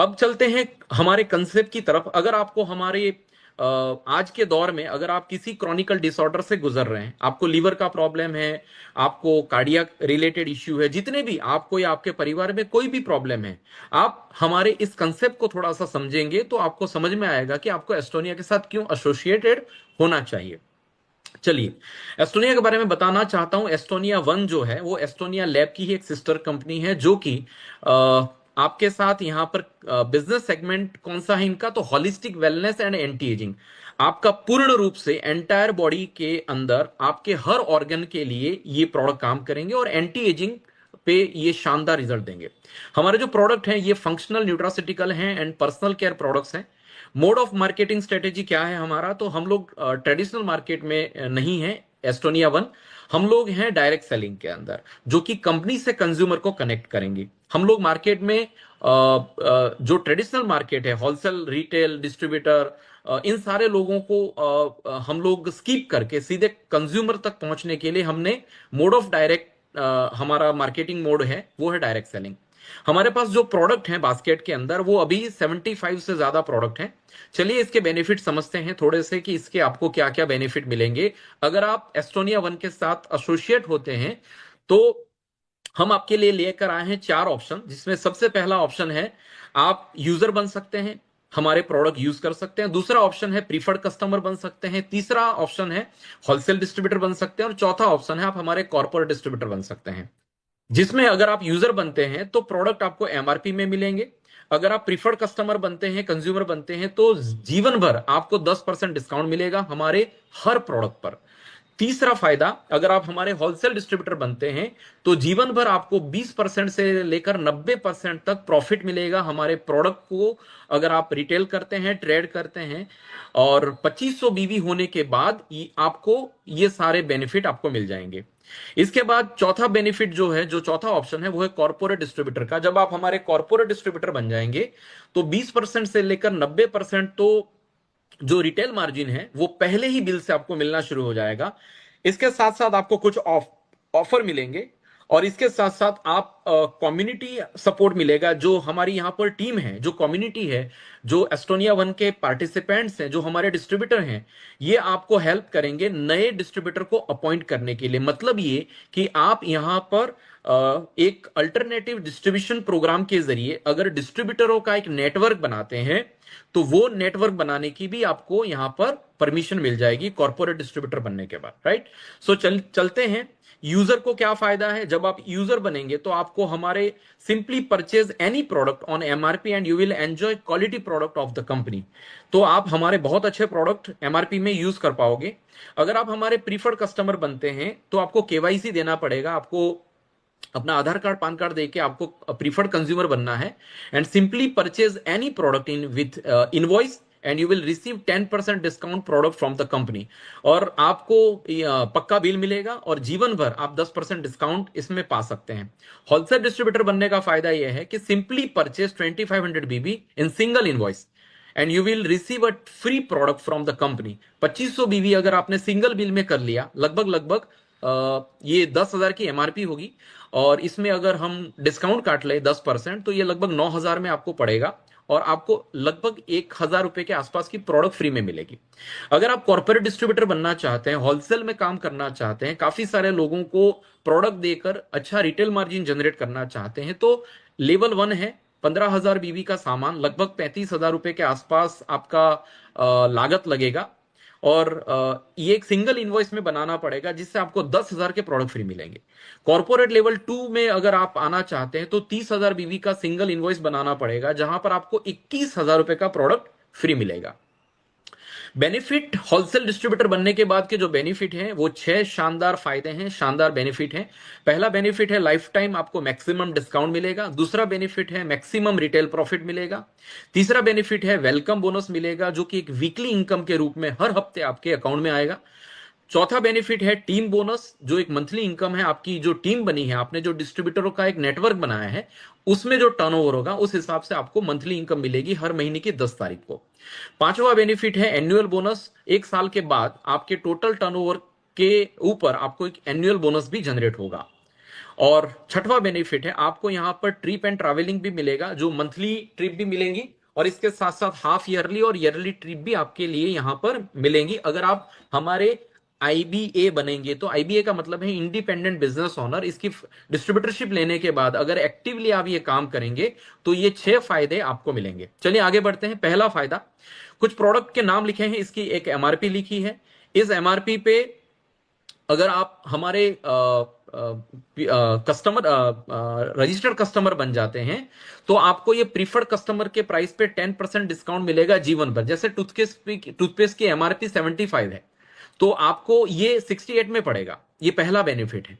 अब चलते हैं हमारे कंसेप्ट की तरफ। अगर आपको हमारे आज के दौर में अगर आप किसी क्रॉनिकल डिसऑर्डर से गुजर रहे हैं, आपको लीवर का प्रॉब्लम है, आपको कार्डियक रिलेटेड इश्यू है, जितने भी आपको या आपके परिवार में कोई भी प्रॉब्लम है, आप हमारे इस कंसेप्ट को थोड़ा सा समझेंगे तो आपको समझ में आएगा कि आपको एस्टोनिया के साथ क्यों एसोसिएटेड होना चाहिए। चलिए, एस्टोनिया के बारे में बताना चाहता हूं। एस्टोनिया वन जो है वो एस्टोनिया लैब की ही एक सिस्टर कंपनी है, जो कि आपके साथ यहां पर बिजनेस सेगमेंट कौन सा है इनका, तो holistic wellness and anti ageing. आपका पूर्ण रूप से एंटायर बॉडी के अंदर आपके हर ऑर्गन के लिए ये प्रोडक्ट काम करेंगे और एंटी एजिंग पे ये शानदार रिजल्ट देंगे। हमारे जो प्रोडक्ट हैं ये फंक्शनल न्यूट्रासिटिकल हैं एंड पर्सनल केयर प्रोडक्ट्स हैं। मोड ऑफ मार्केटिंग स्ट्रेटेजी क्या है हमारा, तो हम लोग ट्रेडिशनल मार्केट में नहीं है एस्टोनिया वन। हम लोग हैं डायरेक्ट सेलिंग के अंदर, जो कि कंपनी से कंज्यूमर को कनेक्ट करेंगे। हम लोग मार्केट में जो ट्रेडिशनल मार्केट है, होलसेल, रिटेल, डिस्ट्रीब्यूटर, इन सारे लोगों को हम लोग स्कीप करके सीधे कंज्यूमर तक पहुंचने के लिए हमने मोड ऑफ डायरेक्ट, हमारा मार्केटिंग मोड है वो है डायरेक्ट सेलिंग। हमारे पास जो प्रोडक्ट हैं बास्केट के अंदर वो अभी 75 से ज्यादा प्रोडक्ट हैं। चलिए इसके बेनिफिट समझते हैं थोड़े से कि इसके आपको क्या क्या बेनिफिट मिलेंगे अगर आप एस्टोनिया वन के साथ एसोसिएट होते हैं। तो हम आपके लिए लेकर आए हैं 4 ऑप्शन, जिसमें सबसे पहला ऑप्शन है आप यूजर बन सकते हैं, हमारे प्रोडक्ट यूज कर सकते हैं। दूसरा ऑप्शन है प्रीफर्ड कस्टमर बन सकते हैं। तीसरा ऑप्शन है होलसेल डिस्ट्रीब्यूटर बन सकते हैं और चौथा ऑप्शन है आप हमारे कॉर्पोरेट डिस्ट्रीब्यूटर बन सकते हैं। जिसमें अगर आप यूजर बनते हैं तो प्रोडक्ट आपको एमआरपी में मिलेंगे। अगर आप प्रीफर्ड कस्टमर बनते हैं, कंज्यूमर बनते हैं, तो जीवन भर आपको 10% डिस्काउंट मिलेगा हमारे हर प्रोडक्ट पर। तीसरा फायदा, अगर आप हमारे होलसेल डिस्ट्रीब्यूटर बनते हैं तो जीवन भर आपको 20% से लेकर 90% तक प्रॉफिट मिलेगा हमारे प्रोडक्ट को, अगर आप रिटेल करते हैं, ट्रेड करते हैं। और 2500 बीवी होने के बाद आपको ये सारे बेनिफिट आपको मिल जाएंगे। इसके बाद चौथा बेनिफिट जो है, जो चौथा ऑप्शन है, वो है कॉर्पोरेट डिस्ट्रीब्यूटर का। जब आप हमारे कॉर्पोरेट डिस्ट्रीब्यूटर बन जाएंगे तो 20% से लेकर 90% तो जो रिटेल मार्जिन है वो पहले ही बिल से आपको मिलना शुरू हो जाएगा। इसके साथ साथ आपको कुछ ऑफर मिलेंगे और इसके साथ साथ आप कम्युनिटी सपोर्ट मिलेगा। जो हमारी यहाँ पर टीम है, जो कम्युनिटी है, जो एस्टोनिया वन के पार्टिसिपेंट्स हैं, जो हमारे डिस्ट्रीब्यूटर हैं, ये आपको हेल्प करेंगे नए डिस्ट्रीब्यूटर को अपॉइंट करने के लिए। मतलब ये कि आप यहाँ पर एक अल्टरनेटिव डिस्ट्रीब्यूशन प्रोग्राम के जरिए अगर डिस्ट्रीब्यूटरों का एक नेटवर्क बनाते हैं तो वो नेटवर्क बनाने की भी आपको यहां पर परमिशन मिल जाएगी कॉर्पोरेट डिस्ट्रीब्यूटर बनने के बाद, राइट। सो चलते हैं यूजर को क्या फायदा है। जब आप यूजर बनेंगे तो आपको हमारे simply purchase any product on MRP and you will enjoy quality product of the company. तो आप हमारे बहुत अच्छे प्रोडक्ट एमआरपी में यूज कर पाओगे। अगर आप हमारे प्रीफर्ड कस्टमर बनते हैं तो आपको केवाईसी देना पड़ेगा, आपको अपना आधार कार्ड, पान कार्ड देके आपको प्रीफर्ड कंज्यूमर बनना है। And simply purchase any product in with invoice and you will receive 10% discount product from the company. और आपको पक्का बिल मिलेगा और जीवन भर आप 10% डिस्काउंट इसमें पा सकते हैं। होलसेल डिस्ट्रीब्यूटर बनने का फायदा यह है कि simply purchase 2500 BV in single invoice and you will receive a free product from the company. 2500 BV अगर आपने सिंगल बिल में कर लिया, लगभग लगभग ये 10,000 की एमआरपी होगी और इसमें अगर हम डिस्काउंट काट ले 10% तो ये लगभग 9,000 में आपको पड़ेगा और आपको लगभग 1,000 रुपए के आसपास की प्रोडक्ट फ्री में मिलेगी। अगर आप कॉर्पोरेट डिस्ट्रीब्यूटर बनना चाहते हैं, होलसेल में काम करना चाहते हैं, काफी सारे लोगों को प्रोडक्ट देकर अच्छा रिटेल मार्जिन जनरेट करना चाहते हैं, तो लेवल 1 है। 15,000 बीबी का सामान लगभग 35,000 रुपए के आसपास आपका लागत लगेगा और ये एक सिंगल इनवॉइस में बनाना पड़ेगा जिससे आपको 10,000 के प्रोडक्ट फ्री मिलेंगे। कॉर्पोरेट लेवल 2 में अगर आप आना चाहते हैं तो 30,000 बीवी का सिंगल इनवॉइस बनाना पड़ेगा जहां पर आपको 21,000 रुपए का प्रोडक्ट फ्री मिलेगा। बेनिफिट, होलसेल डिस्ट्रीब्यूटर बनने के बाद के जो बेनिफिट हैं वो 6 शानदार फायदे हैं, शानदार बेनिफिट हैं। पहला बेनिफिट है लाइफ टाइम आपको मैक्सिमम डिस्काउंट मिलेगा। दूसरा बेनिफिट है मैक्सिमम रिटेल प्रॉफिट मिलेगा। तीसरा बेनिफिट है वेलकम बोनस मिलेगा, जो कि एक वीकली इनकम के रूप में हर हफ्ते आपके अकाउंट में आएगा। चौथा बेनिफिट है टीम बोनस, जो एक मंथली इनकम है। आपकी जो टीम बनी है, आपने जो डिस्ट्रीब्यूटरों का एक नेटवर्क बनाया है, उसमें जो टर्नओवर होगा उस हिसाब से आपको मंथली इनकम मिलेगी हर महीने की 10 तारीख को। पांचवा बेनिफिट है एनुअल बोनस। 1 साल के बाद आपके टोटल टर्नओवर के ऊपर आपको एक एनुअल बोनस भी जनरेट होगा। और छठवां बेनिफिट है, आपको यहां पर ट्रिप एंड ट्रैवलिंग भी मिलेगा, जो मंथली ट्रिप भी मिलेंगी और इसके साथ साथ हाफ ईयरली और ईयरली ट्रिप भी आपके लिए यहां पर मिलेंगी अगर आप हमारे आईबीए बनेंगे। तो आईबीए का मतलब है इंडिपेंडेंट बिजनेस ओनर। इसकी डिस्ट्रीब्यूटरशिप लेने के बाद अगर एक्टिवली आप ये काम करेंगे तो ये 6 फायदे आपको मिलेंगे। चलिए आगे बढ़ते हैं। पहला फायदा, कुछ प्रोडक्ट के नाम लिखे हैं, इसकी एक एमआरपी लिखी है। इस एमआरपी पे अगर आप हमारे कस्टमर रजिस्टर्ड कस्टमर बन जाते हैं तो आपको ये प्रीफर्ड कस्टमर के प्राइस पे 10% डिस्काउंट मिलेगा जीवन भर। जैसे टूथपेस्ट की एमआरपी 75 है तो आपको ये 68 में पड़ेगा। ये पहला बेनिफिट है।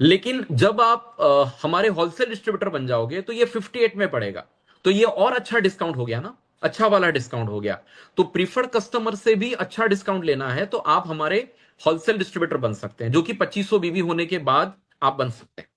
लेकिन जब आप हमारे होलसेल डिस्ट्रीब्यूटर बन जाओगे तो ये 58 में पड़ेगा। तो ये और अच्छा डिस्काउंट हो गया ना, अच्छा वाला डिस्काउंट हो गया। तो प्रीफर्ड कस्टमर से भी अच्छा डिस्काउंट लेना है तो आप हमारे होलसेल डिस्ट्रीब्यूटर बन सकते हैं, जो कि 2500 बीवी होने के बाद आप बन सकते हैं।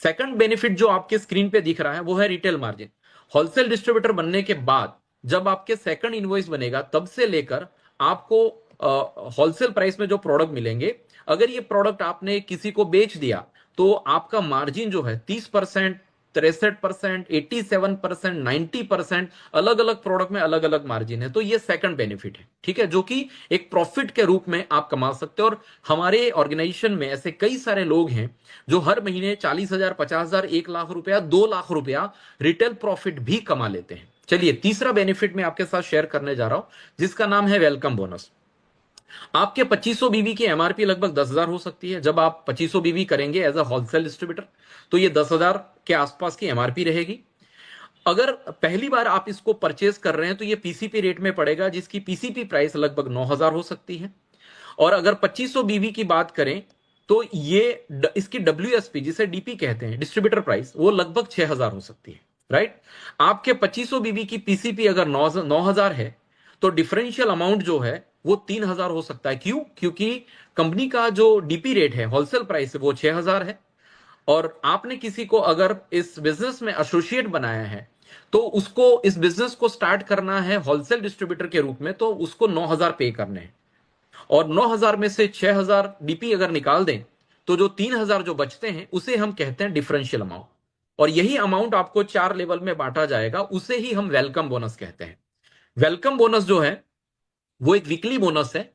सेकंड बेनिफिट जो आपके स्क्रीन पे दिख रहा है वो है रिटेल मार्जिन। होलसेल डिस्ट्रीब्यूटर बनने के बाद जब आपके सेकंड इनवॉइस बनेगा तब से लेकर आपको होलसेल प्राइस में जो प्रोडक्ट मिलेंगे, अगर ये प्रोडक्ट आपने किसी को बेच दिया तो आपका मार्जिन जो है 30%, 63%, 87%, 90%, अलग अलग प्रोडक्ट में अलग अलग मार्जिन है। तो ये सेकंड बेनिफिट है, ठीक है, जो कि एक प्रॉफिट के रूप में आप कमा सकते हो। और हमारे ऑर्गेनाइजेशन में ऐसे कई सारे लोग हैं जो हर महीने 40,000, 50,000, 1 लाख रुपया, 2 लाख रुपया रिटेल प्रॉफिट भी कमा लेते हैं। चलिए तीसरा बेनिफिट मैं आपके साथ शेयर करने जा रहा हूं, जिसका नाम है वेलकम बोनस। आपके 2500 बीवी की एमआरपी लगभग 10,000 हो सकती है। जब आप 2500 बीवी करेंगे एज अ होलसेल डिस्ट्रीब्यूटर तो ये 10,000 के आसपास की एमआरपी रहेगी। अगर पहली बार आप इसको परचेज कर रहे हैं तो ये पीसीपी रेट में पड़ेगा, जिसकी पीसीपी प्राइस लगभग 9,000 हो सकती है। और अगर 2500 बीवी की बात करें तो ये इसकी डब्ल्यूएसपी जिसे डीपी कहते हैं, डिस्ट्रीब्यूटर प्राइस, वो लगभग 6,000 हो सकती है। राइट। आपके 2500 बीवी की पीसीपी अगर 9,000 है तो डिफरेंशियल अमाउंट जो है वो 3,000 हो सकता है। क्यों? क्योंकि कंपनी का जो डीपी रेट है, होलसेल प्राइस है, वो 6,000 है। और आपने किसी को अगर इस बिजनेस में एसोसिएट बनाया है तो उसको इस बिजनेस को स्टार्ट करना है होलसेल डिस्ट्रीब्यूटर के रूप में, तो उसको 9,000 पे करने हैं। और 9,000 में से 6,000 डीपी अगर निकाल दें तो जो 3,000 जो बचते हैं उसे हम कहते हैं डिफरेंशियल अमाउंट। और यही अमाउंट आपको 4 लेवल में बांटा जाएगा, उसे ही हम वेलकम बोनस कहते हैं। वेलकम बोनस जो है वो एक वीकली बोनस है।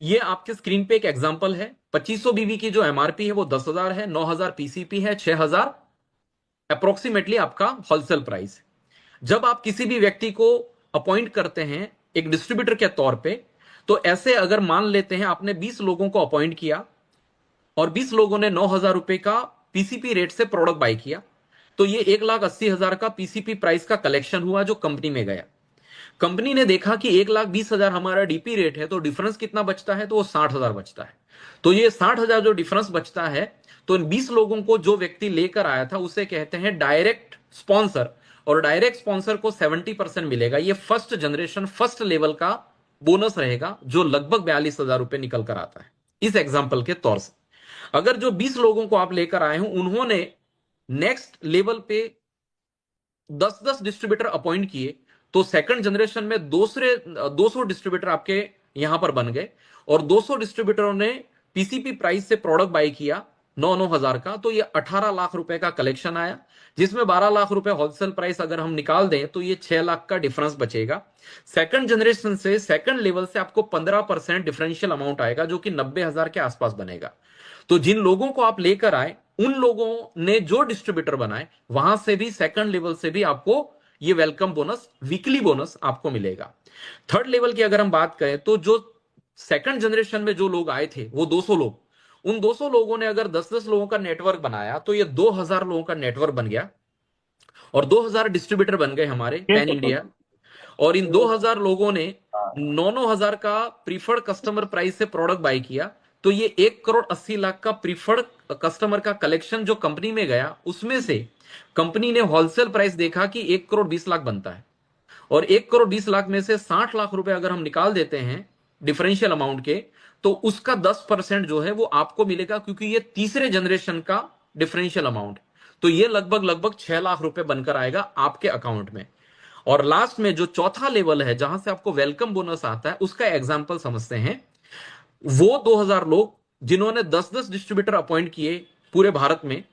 ये आपके स्क्रीन पे एक एग्जांपल है। 2500 बीवी की जो एमआरपी है वो 10,000 है, 9,000 पीसीपी है, 6,000 अप्रोक्सीमेटली आपका होलसेल प्राइस है। जब आप किसी भी व्यक्ति को अपॉइंट करते हैं एक डिस्ट्रीब्यूटर के तौर पे, तो ऐसे अगर मान लेते हैं आपने 20 लोगों को अपॉइंट किया और 20 लोगों ने 9,000 रुपए का पीसीपी रेट से प्रोडक्ट बाय किया, तो ये 1,80,000 का पीसीपी प्राइस का कलेक्शन हुआ जो कंपनी में गया। कंपनी ने देखा कि 1,20,000 हमारा डीपी रेट है तो डिफरेंस कितना बचता है, तो वो 60,000 बचता है। तो ये 60,000 जो डिफरेंस बचता है, तो इन 20 लोगों को जो व्यक्ति लेकर आया था उसे कहते हैं डायरेक्ट स्पॉन्सर। और डायरेक्ट स्पॉन्सर को 70% मिलेगा। ये फर्स्ट जनरेशन फर्स्ट लेवल का बोनस रहेगा जो लगभग 42,000 रुपए निकल कर आता है। इस एग्जाम्पल के तौर से अगर जो 20 लोगों को आप लेकर आए हो उन्होंने नेक्स्ट लेवल पे 10-10 डिस्ट्रीब्यूटर अपॉइंट किए, तो सेकंड जनरेशन में दूसरे 200 डिस्ट्रीब्यूटर आपके यहां पर बन गए। और 200 डिस्ट्रीब्यूटरों ने पीसीपी प्राइस से प्रोडक्ट बाय किया 9,000 का, तो ये 18 लाख रुपए का कलेक्शन आया, जिसमें 12 लाख रुपए होलसेल प्राइस अगर हम निकाल दें तो ये 6 लाख का डिफरेंस बचेगा। सेकंड जनरेशन से सेकंड लेवल से आपको 15% डिफरेंशियल अमाउंट आएगा जो कि 90,000 के आसपास बनेगा। तो जिन लोगों को आप लेकर आए उन लोगों ने जो डिस्ट्रीब्यूटर बनाए वहां से भी सेकंड लेवल से भी आपको ये वेलकम बोनस, वीकली बोनस आपको मिलेगा। थर्ड लेवल की अगर हम बात करें तो जो सेकंड जनरेशन में जो लोग आए थे वो 200 लोग, उन 200 लोगों ने अगर 10-10 लोगों का नेटवर्क बनाया तो ये 2,000 लोगों का नेटवर्क बन गया और 2,000 डिस्ट्रीब्यूटर बन गए हमारे पैन इंडिया। और इन 2,000 लोगों ने 9,000 का प्रीफर्ड कस्टमर प्राइस से प्रोडक्ट बाय किया, तो ये 1,80,00,000 का प्रीफर्ड कस्टमर का कलेक्शन जो कंपनी में गया, उसमें से कंपनी ने होलसेल प्राइस देखा कि 1,20,00,000 बनता है। और 1,20,00,000 में से 60 लाख रुपए अगर हम निकाल देते हैं डिफरेंशियल अमाउंट के, तो उसका 10% जो है वो आपको मिलेगा, क्योंकि ये तीसरे जनरेशन का डिफरेंशियल अमाउंट। तो ये लगभग लगभग 6 लाख रुपए बनकर आएगा आपके अकाउंट में। और लास्ट में जो चौथा लेवल है जहां से आपको वेलकम बोनस आता है, उसका एग्जाम्पल समझते हैं। वो 2,000 लोग जिन्होंने 10-10 डिस्ट्रीब्यूटर अपॉइंट किए पूरे भारत में,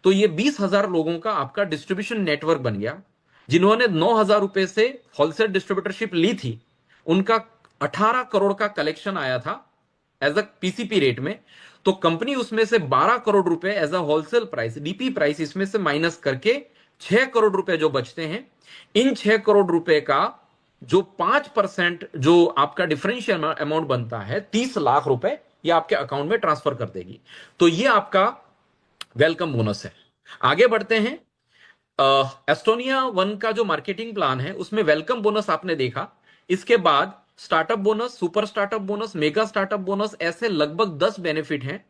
तो ये 20,000 लोगों का आपका डिस्ट्रीब्यूशन नेटवर्क बन गया। जिन्होंने 9,000 रुपए से होलसेल डिस्ट्रीब्यूटरशिप ली थी, उनका 18 करोड़ का कलेक्शन आया था एज अ पीसीपी रेट में। तो कंपनी उसमें से 12 करोड़ रुपए as a wholesale price, DP price, इसमें से माइनस करके 6 करोड़ रुपए जो बचते हैं, इन 6 करोड़ रुपए का जो 5% जो आपका डिफरेंशियल अमाउंट बनता है 30 लाख रुपए, ये आपके अकाउंट में ट्रांसफर कर देगी। तो ये आपका वेलकम बोनस है। आगे बढ़ते हैं। एस्टोनिया वन का जो मार्केटिंग प्लान है उसमें वेलकम बोनस आपने देखा। इसके बाद startup bonus, super startup bonus, mega startup bonus, ऐसे लगभग 10 बेनिफिट हैं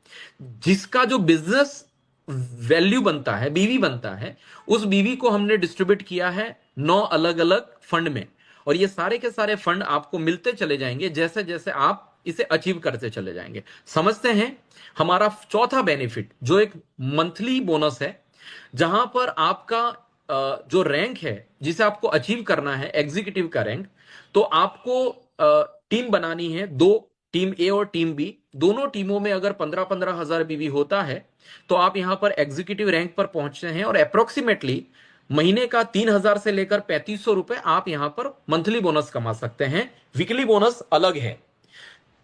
जिसका जो बिजनेस वैल्यू बनता है, बीवी बनता है, उस बीवी को हमने डिस्ट्रीब्यूट किया है 9 अलग अलग फंड में। और ये सारे के सारे फंड आपको मिलते चले जाएंगे जैसे जैसे आप इसे अचीव करते चले जाएंगे। समझते हैं हमारा चौथा बेनिफिट जो एक मंथली बोनस है, जहां पर आपका जो रैंक है जिसे आपको अचीव करना है, एग्जीक्यूटिव का रैंक, तो आपको टीम बनानी है, दो, टीम ए और टीम बी। दोनों टीमों में अगर 15-15 हजार बीवी होता है तो आप यहां पर एग्जीक्यूटिव रैंक पर पहुंचते हैं और अप्रोक्सीमेटली महीने का 3,000 से लेकर 3,500 रुपए आप यहां पर मंथली बोनस कमा सकते हैं। वीकली बोनस अलग है।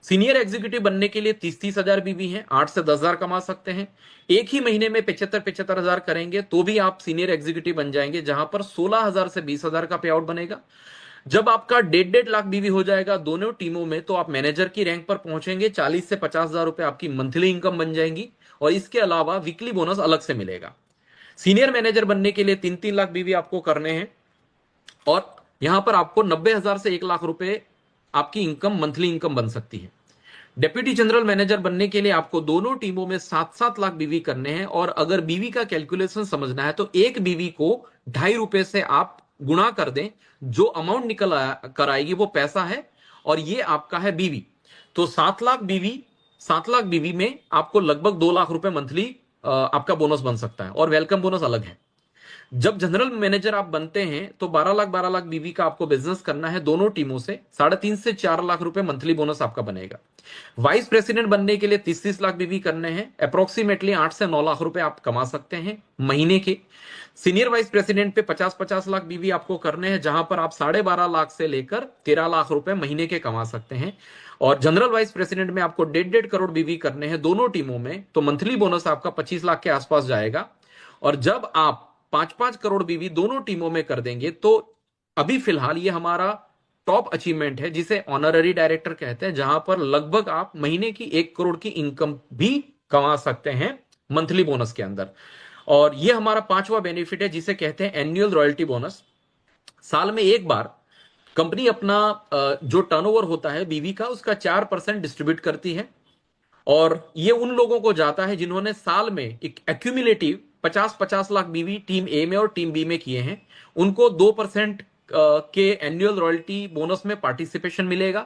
सीनियर एग्जीक्यूटिव बनने के लिए 30-30 हजार बीवी हैं, 8 से 10,000 कमा सकते हैं। एक ही महीने में 75-75 हजार करेंगे तो भी आप सीनियर एग्जीक्यूटिव बन जाएंगे, जहां पर 16,000 से 20,000 का पे आउट बनेगा। जब आपका 1.5 लाख बीवी हो जाएगा दोनों टीमों में, तो आप मैनेजर की रैंक पर पहुंचेंगे, 40 से 50,000 रुपए आपकी मंथली इनकम बन जाएंगी। और इसके अलावा वीकली बोनस अलग से मिलेगा। सीनियर मैनेजर बनने के लिए 3-3 लाख बीवी आपको करने हैं और यहां पर आपको 90,000 से 1 लाख रुपए आपकी इनकम, मंथली इनकम बन सकती है। डेप्यूटी जनरल मैनेजर बनने के लिए आपको दोनों टीमों में 7-7 लाख बीवी करने हैं। और अगर बीवी का कैलकुलेशन समझना है तो एक बीवी को 2.5 रुपए से आप गुणा कर दें, जो अमाउंट निकल कर आएगी वो पैसा है और ये आपका है बीवी। तो 7 लाख बीवी में आपको लगभग 2 लाख रुपए मंथली आपका बोनस बन सकता है और वेलकम बोनस अलग है। जब जनरल मैनेजर आप बनते हैं तो 12 लाख बीवी का आपको बिजनेस करना है दोनों टीमों से, 3.5 से 4 लाख रुपए मंथली बोनस आपका बनेगा। वाइस प्रेसिडेंट बनने के लिए 30-30 लाख बीवी करने हैं, अप्रोक्सीमेटली 8 से 9 लाख रुपए आप कमा सकते हैं महीने के। सीनियर वाइस प्रेसिडेंट पे 50-50 लाख बीवी आपको करने हैं, जहां पर आप 12.5 लाख से लेकर 13 लाख रुपए महीने के कमा सकते हैं। और जनरल वाइस प्रेसिडेंट में आपको 1.5 करोड़ बीवी करने हैं दोनों टीमों में, तो मंथली बोनस आपका 25 लाख के आसपास जाएगा। और जब आप 5-5 करोड़ बीवी दोनों टीमों में कर देंगे तो अभी फिलहाल ये हमारा टॉप अचीवमेंट है जिसे ऑनररी डायरेक्टर कहते हैं, जहां पर लगभग आप महीने की 1 करोड़ की इनकम भी कमा सकते हैं मंथली बोनस के अंदर। और ये हमारा पांचवा बेनिफिट है जिसे कहते हैं एनुअल रॉयल्टी बोनस। साल में एक बार कंपनी अपना जो टर्नओवर होता है बीवी का, उसका 4% डिस्ट्रीब्यूट करती है। और ये उन लोगों को जाता है जिन्होंने साल में एक एक्यूमुलेटिव 50-50 लाख बीवी टीम ए में और टीम बी में किए हैं। उनको 2% के एनुअल रॉयल्टी बोनस में पार्टिसिपेशन मिलेगा।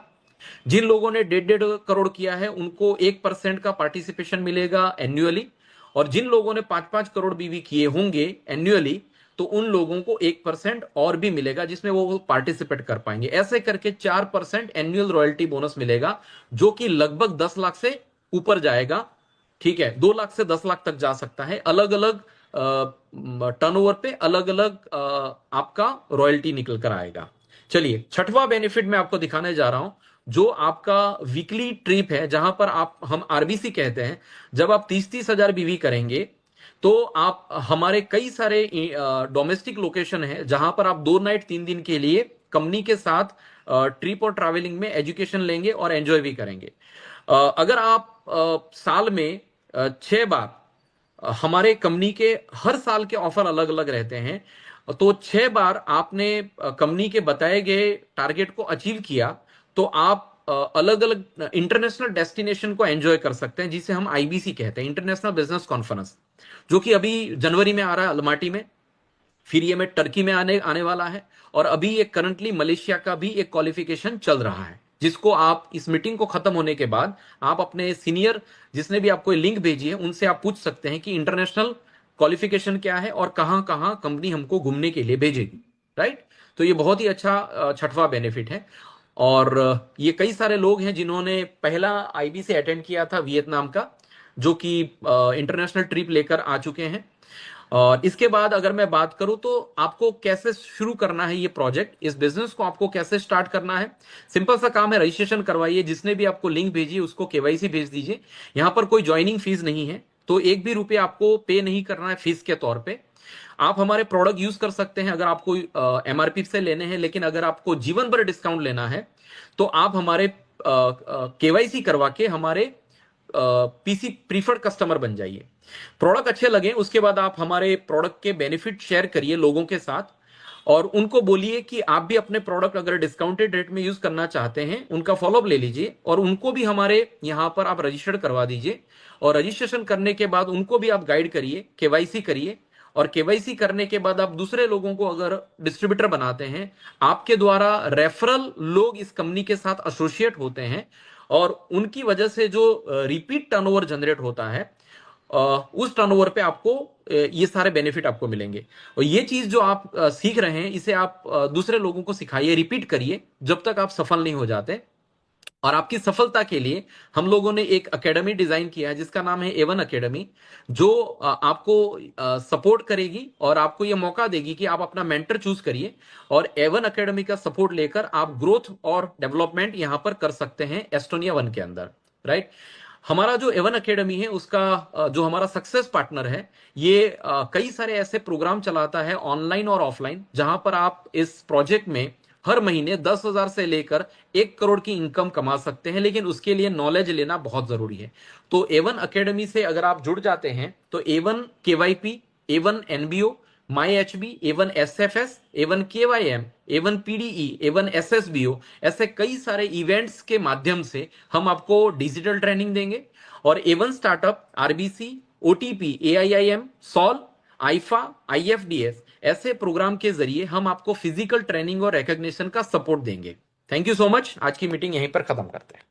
जिन लोगों ने 1.5 करोड़ किया है उनको 1% का पार्टिसिपेशन मिलेगा एनुअली। और जिन लोगों ने 5-5 करोड़ बीवी किए होंगे एनुअली, तो उन लोगों को 1% और भी मिलेगा जिसमें वो पार्टिसिपेट कर पाएंगे। ऐसे करके 4% एनुअल रॉयल्टी बोनस मिलेगा, जो कि लगभग 10 लाख से ऊपर जाएगा। ठीक है, 2 लाख से 10 लाख तक जा सकता है। अलग अलग टर्नओवर पे अलग अलग आपका रॉयल्टी निकल कर आएगा। चलिए, छठवां बेनिफिट मैं आपको दिखाने जा रहा हूं, जो आपका वीकली ट्रिप है, जहां पर आप, हम आरबीसी कहते हैं, जब आप 30-30 हजार बीवी करेंगे तो आप, हमारे कई सारे डोमेस्टिक लोकेशन है जहां पर आप 2 नाइट 3 दिन के लिए कंपनी के साथ ट्रिप और ट्रैवलिंग में एजुकेशन लेंगे और एंजॉय भी करेंगे। अगर आप साल में 6 बार, हमारे कंपनी के हर साल के ऑफर अलग अलग रहते हैं, तो 6 बार आपने कंपनी के बताए गए टारगेट को अचीव किया तो आप अलग अलग इंटरनेशनल डेस्टिनेशन को एंजॉय कर सकते हैं, जिसे हम आईबीसी कहते हैं, इंटरनेशनल बिजनेस कॉन्फ्रेंस, जो कि अभी जनवरी में आ रहा है अलमाटी में। फिर ये में टर्की में आने आने वाला है। और अभी ये करंटली मलेशिया का भी एक क्वालिफिकेशन चल रहा है, जिसको आप, इस मीटिंग को खत्म होने के बाद आप अपने सीनियर, जिसने भी आपको लिंक भेजी है, उनसे आप पूछ सकते हैं कि इंटरनेशनल क्वालिफिकेशन क्या है और कहां कहां कंपनी हमको घूमने के लिए भेजेगी। राइट। तो ये बहुत ही अच्छा छठवां बेनिफिट है। और ये कई सारे लोग हैं जिन्होंने पहला आईबी से अटेंड किया था वियतनाम का, जो कि इंटरनेशनल ट्रिप लेकर आ चुके हैं। और इसके बाद अगर मैं बात करूं तो आपको कैसे शुरू करना है ये प्रोजेक्ट, इस बिजनेस को आपको कैसे स्टार्ट करना है। सिंपल सा काम है, रजिस्ट्रेशन करवाइए, जिसने भी आपको लिंक भेजी उसको केवाईसी भेज दीजिए। यहां पर कोई ज्वाइनिंग फीस नहीं है, तो एक भी रुपये आपको पे नहीं करना है फीस के तौर पे। आप हमारे प्रोडक्ट यूज कर सकते हैं अगर आपको एमआरपी से लेने हैं, लेकिन अगर आपको जीवन भर डिस्काउंट लेना है तो आप हमारे केवाईसी करवा के हमारे पीसी प्रीफर्ड कस्टमर बन जाइए। प्रोडक्ट अच्छे लगे उसके बाद आप हमारे प्रोडक्ट के बेनिफिट शेयर करिए लोगों के साथ, और उनको बोलिए कि आप भी अपने प्रोडक्ट अगर डिस्काउंटेड रेट में यूज करना चाहते हैं, उनका फॉलोअप ले लीजिए और उनको भी हमारे यहां पर आप रजिस्टर्ड करवा दीजिए। और रजिस्ट्रेशन करने के बाद उनको भी आप गाइड करिए, केवाईसी करिए, और केवाईसी करने के बाद आप दूसरे लोगों को अगर डिस्ट्रीब्यूटर बनाते हैं, आपके द्वारा रेफरल लोग इस कंपनी के साथ एसोसिएट होते हैं, और उनकी वजह से जो रिपीट टर्नओवर जनरेट होता है, उस टर्नओवर पे आपको ये सारे बेनिफिट आपको मिलेंगे। और ये चीज जो आप सीख रहे हैं इसे आप दूसरे लोगों को सिखाइए, रिपीट करिए जब तक आप सफल नहीं हो जाते। और आपकी सफलता के लिए हम लोगों ने एक एकेडमी डिजाइन किया है जिसका नाम है एवन एकेडमी, जो आपको सपोर्ट करेगी और आपको यह मौका देगी कि आप अपना मेंटर चूज करिए, और एवन एकेडमी का सपोर्ट लेकर आप ग्रोथ और डेवलपमेंट यहां पर कर सकते हैं एस्टोनिया वन के अंदर, राइट। हमारा जो एवन एकेडमी है उसका जो हमारा सक्सेस पार्टनर है, ये कई सारे ऐसे प्रोग्राम चलाता है ऑनलाइन और ऑफलाइन, जहां पर आप इस प्रोजेक्ट में हर महीने 10,000 से लेकर 1 करोड़ की इनकम कमा सकते हैं, लेकिन उसके लिए नॉलेज लेना बहुत जरूरी है। तो एवन एकेडमी से अगर आप जुड़ जाते हैं तो एवन केवाईपी, एवन एनबीओ, माई एच बी, एवन एस एफ एस, एवन के वाई एम, एवन पीडीई, एवन एस एस बी ओ, ऐसे कई सारे इवेंट्स के माध्यम से हम आपको डिजिटल ट्रेनिंग देंगे। और एवन startup, RBC, OTP, AIIM, solve, IIFA, IFDS, ऐसे प्रोग्राम के जरिए हम आपको फिजिकल ट्रेनिंग और रिकॉग्निशन का सपोर्ट देंगे। Thank you so much. आज की मीटिंग यहीं पर खत्म करते हैं।